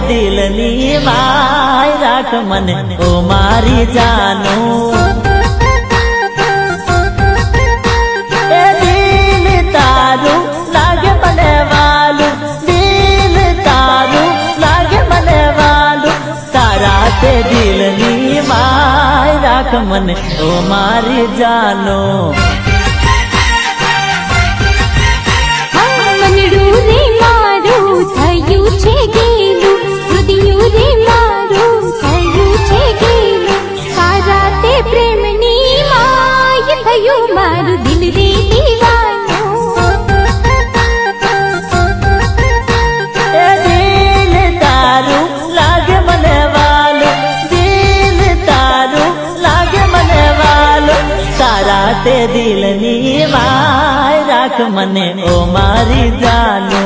दिलनी my राख मन ओ मारी जानो। दिल तारू लागे मने वालू, दिल तारू लागे मने वालू, तारा ते दिलनी माय राख मन ओ मारी जानो। मारू दिल रे दीवानो। दिल तारू लागे मने वालो, दिल तारू लागे मने वालो, तारा ते दिलनी माय राख मने ओ मारी जानो।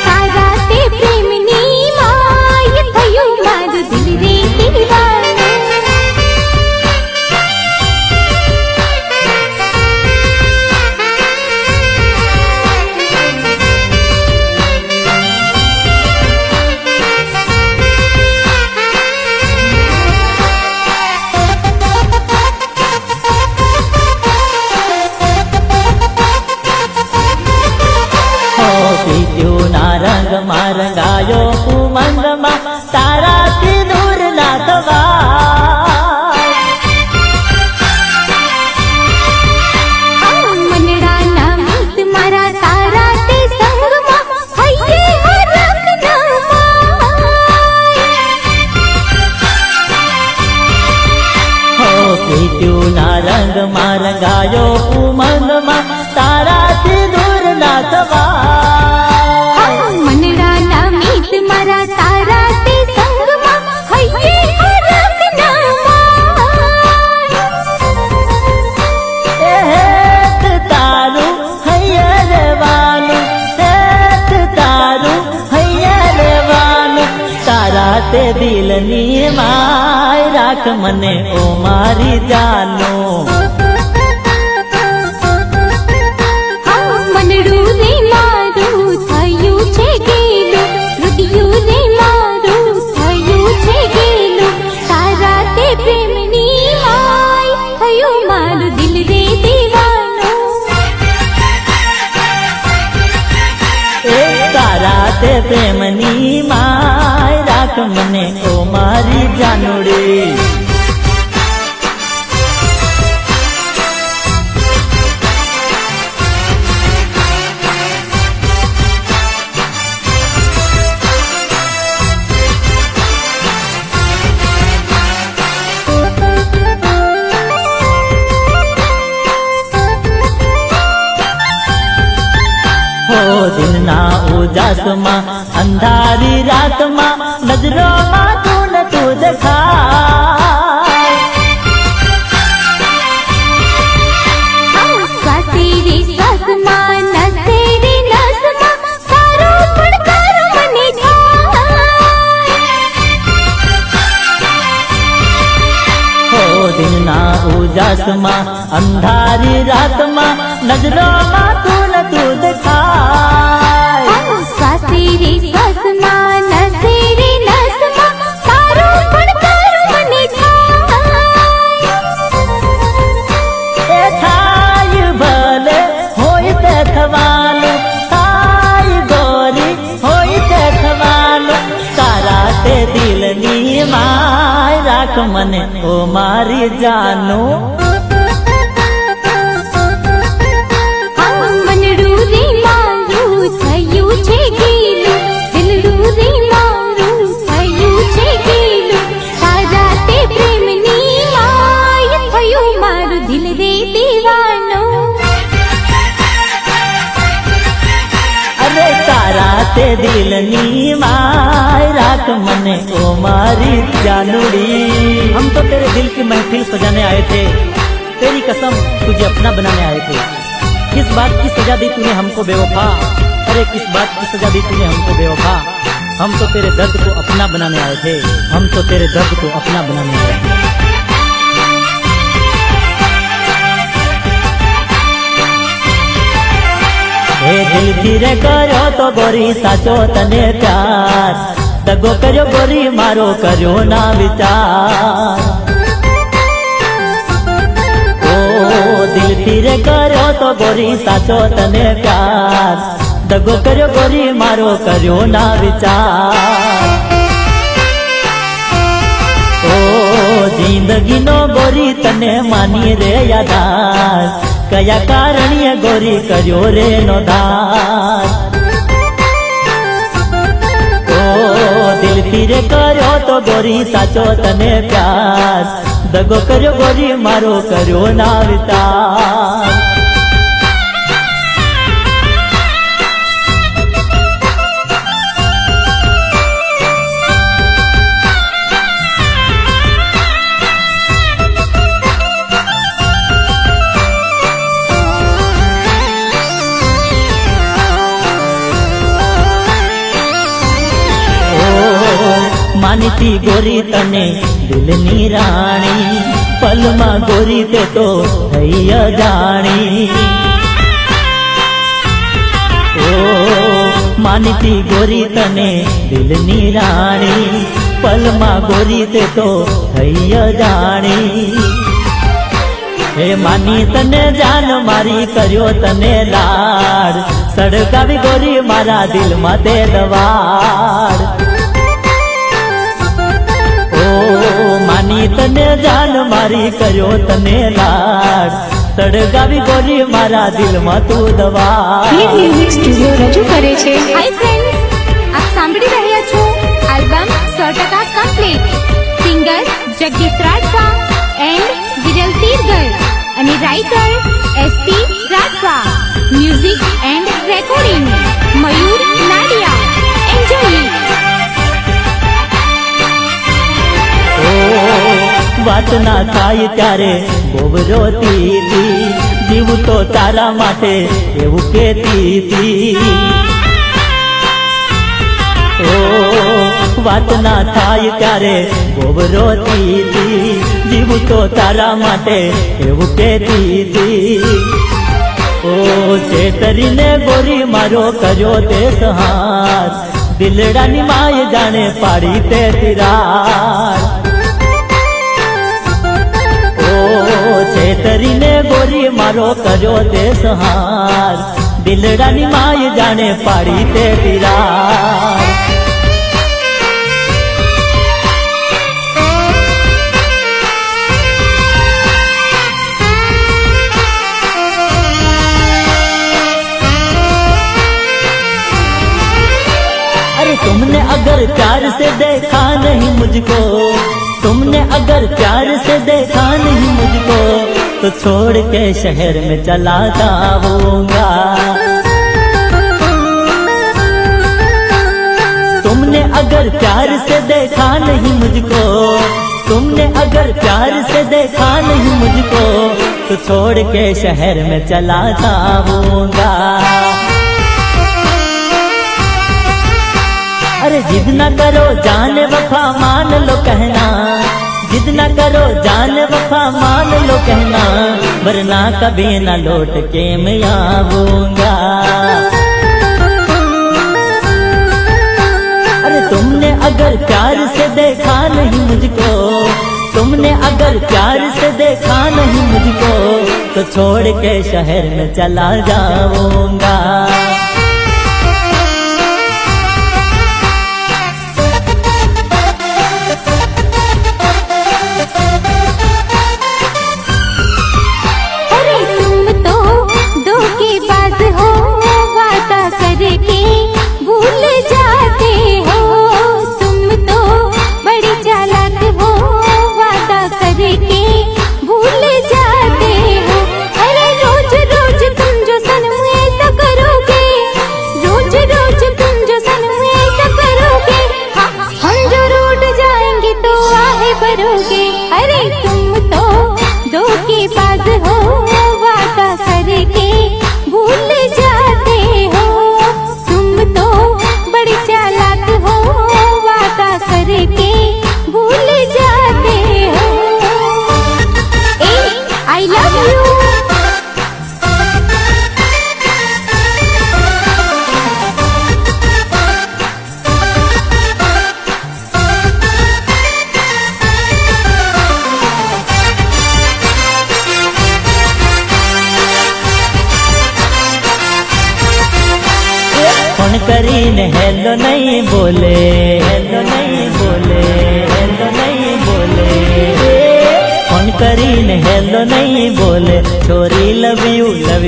तारा ते प्रेमनी माय थयो मारू दिल रे दीवानो। रंग मारंगायो उमंग मा तारा की दूर ना थवाय। मनड़ा ना मीत मारा तारा ते संग मा हइये हरक ना माय। हो पीत्यो ना रंग मारंगायो उमंग मा तारा की दूर ना थवाय। मारा तारा ते संग मा हइये हरक ना माय। हेत तारू हइये रे वालू, हेत तारू हइये रे वालू, तारा ते दिलनी माय राख मने ओ मारी जानो। मनड़ू रे मारू थयू छे गेलो, रुदियू रे मारू थयू छे गेलो, तारा ते प्रेमनी माय थयो मारू दिल रे दीवानो। तारा ते प्रेमनी माय राख मने ओ मारी जानोड़ी। दिन ना उजास मां अंधारी रात मां नजरों मां तू न तू दिखाए। तेरी सास मां न तेरी नस मां तारो पड़कर मने जाए। हो दिन ना उजास मां अंधारी रात मां नजरों मां तू न तू दिखाए। तेरी सास मां न तेरी नस मां तारो पड़कर मने जाए। थाई भले होई ते थवालो, थाई गोरी होई ते थवालो, तारा ते दिलनी माय राख मने ओ मारी जानो। मनड़ू रे मारू थयू छे गेलो, दिलड़ू रे मारू थयू छे गेलो, तारा ते प्रेमनी माय थयो मारू दिल रे दीवानो। अरे तारा ते दिलनी माय राख मने ओ मारी जानोड़ी। हम तो तेरे दिल की महफिल सजाने आए थे, तेरी कसम तुझे अपना बनाने आए थे। किस बात की सजा दी तूने हमको बेवफा, अरे किस बात की सजा दी तूने हमको बेवफा। हम तो तेरे दर्द को अपना बनाने आए थे, हम तो तेरे दर्द को अपना बनाने आए थे। એ દિલથી રે કર્યો તો ગોરી સાચો તને પ્યાર, દગો કર્યો ગોરી મારો કર્યો ના વિચાર. ઓ દિલથી રે કર્યો તો ગોરી સાચો તને પ્યાર, દગો કર્યો ગોરી મારો કર્યો ના વિચાર. ઓ જિંદગીનો ગોરી તને માની રે યાદાર, કયા કારણીએ ગોરી કર્યો રે નો દાર. ઓ દિલથી રે કર્યો તો ગોરી સાચો તને પ્યાર, દગો કર્યો ગોરી મારો કર્યો ના વિચાર. માનતી ગોરી તને દિલની રાણી, પલમાં ગોરી તે તો થઈ અજાણી. ઓ માનતી ગોરી તને દિલની રાણી, પલમાં ગોરી તે તો થઈ અજાણી. હે માની તને જાન મારી કર્યો તને લાડ, સળગાવી ગોરી મારા દિલમાં તે દવાડ. માની તને જાન મારી કર્યો તને લાડ, સળગાવી ગોરી મારા દિલમાં તું દવા. મ્યુઝિક સ્ટુડિયો રજૂ કરે છે. હાય ફ્રેન્ડ્સ, આપ સાંભળી રહ્યા છો album 100% complete. Singer Jagdish Rathwa and Viral Tirgar અને writer SP Rathwa. Music and recording Mayur Nadiya. Enjoy. વાત ના થાય ત્યારે બહુ રોતી હતી, જીવ તો તારા માટે એવું કહેતી હતી. ઓ વાત ના થાય ત્યારે બહુ રોતી હતી, જીવ તો તારા માટે એવું કહેતી હતી. ઓ છેતરીને ગોરી મારો કર્યો તે સહાર, દિલડાની માય જાણે પાડી તે તિરાડ. છેતરીને ગોરી મારો કર્યો તે સહાર, દિલડાની માય જાણે પાડી તે તિરાડ. अरे तुमने अगर प्यार से देखा नहीं मुझको, तुमने अगर प्यार से देखा नहीं मुझको, तो छोड़ के शहर में चला जाऊंगा. तुमने अगर प्यार से देखा नहीं मुझको, तुमने अगर प्यार से देखा नहीं मुझको, तो छोड़ के शहर में चला जाऊंगा. अरे जिद न करो जान वफा मान लो कहना, जिद न करो जान वफा मान लो कहना, वरना कभी न लौट के मैं आऊंगा. अरे तुमने अगर प्यार से देखा नहीं मुझको, तुमने अगर प्यार से देखा नहीं मुझको, तो छोड़ के शहर में चला जाऊंगा. अरे तुम तो धोखेबाज हो, वादा करके भूल जाते हो. तुम तो बड़े चालाक हो, वादा करके भूल जाते हो. I love you. કરીને હેલો નહીં બોલે, હેલો નહીં બોલે, હેલો નહીં બોલે, ફોન કરીને હેલો નહીં બોલે, છોરી લવ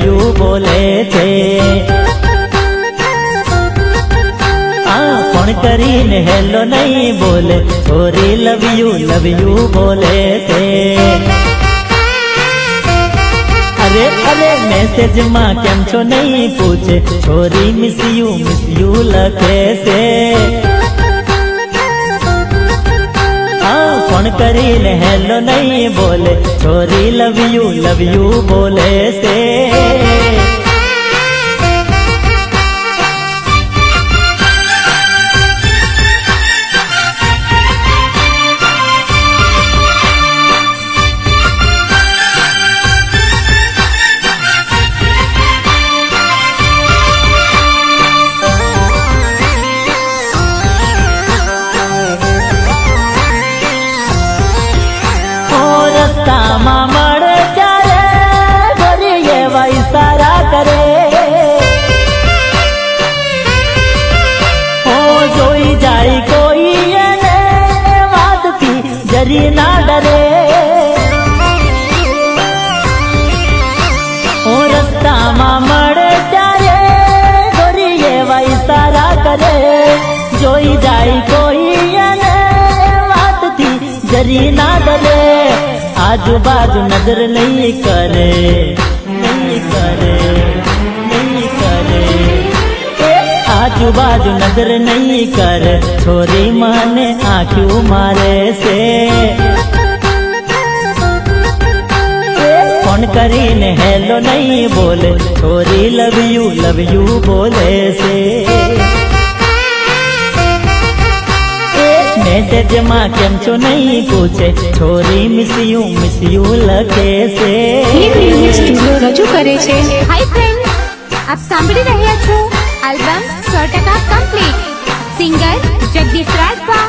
યુ બોલે છે. ફોન કરીને હેલો નહીં બોલે, છોરી લવ યુ બોલે છે. અરે મેસેજ માં કેમ છો નહીં પૂછે, છોરી મિસ યુ લખે છે. ફોન કરીને હેલો નહીં બોલે, છોરી લવ યુ બોલે છે. રસ્તામાં મળે ત્યારે ગોરી એવા ઈશારા કરે, જોઈ જાય કોઈ એને વાતથી જરી ના ડરે. રસ્તામાં મળે ત્યારે ગોરી એવા ઈશારા કરે, જોઈ જાય કોઈ એને વાતથી જરી ના ડરે. આજુબાજુ નજર નહીં કરે, નહીં કરે, નહીં કરે, આજુબાજુ નજર નહીં કરે, છોરી મને આંખ્યું મારે છે. ફોન કરીને હેલો નહીં બોલે, છોરી લવ યુ બોલે છે. મેસેજ માં કેમ છો નહીં પૂછે, છોરી મિસ યુ લખે છે. ક્લિક મ્યુઝિક સ્ટુડિયો રજૂ કરે છે. હાય ફ્રેન્ડ્સ, આપ સાંભળી રહ્યા છો album 100% complete. Singer Jagdish Rajbha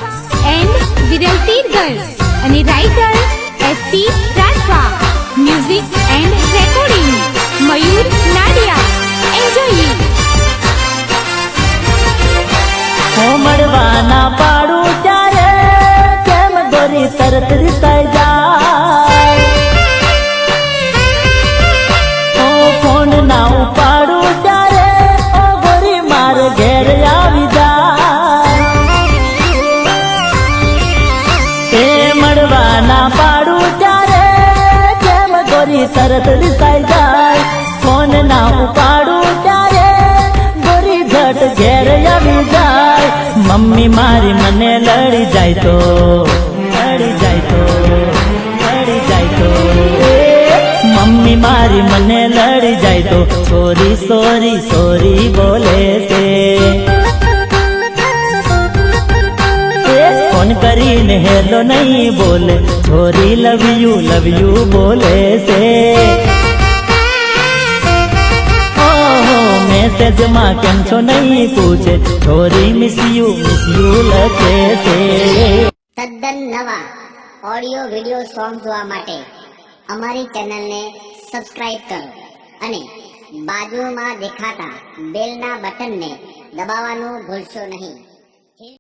and Viral Tirgar અને writer SP Rajbha. Music and recording Mayur Nadiya. Enjoy it. મળવાના પાડું ત્યારે કેમ ગોરી તરત રીસાઈ જાય, ફોન ના ઉપાડું ત્યારે ગોરી માર ઘેર આવી જાય. મળવાના પાડું ત્યારે કેમ ગોરી તરત રીસાઈ જાય, ફોન ના ઉપાડું ત્યારે ગોરી ઝટ ઘેર આવી જાય. મમ્મી મારી મને લડી જાય તો, લડી જાય તો, લડી જાય તો, મમ્મી મારી મને લડી જાય તો, સોરી સોરી સોરી બોલે છે. ફોન કરીને હેલો નહીં બોલે, છોરી લવ યુ બોલે છે. મેસેજ માં કેમ છો નહીં પૂછે, છોરી મિસ યુ લખે છે. તદ્દન નવા ઓડિયો વિડિયો સોંગ જોવા માટે અમારી ચેનલને સબસ્ક્રાઇબ કરો અને બાજુમાં દેખાતા બેલના બટનને દબાવવાનું ભૂલશો નહીં.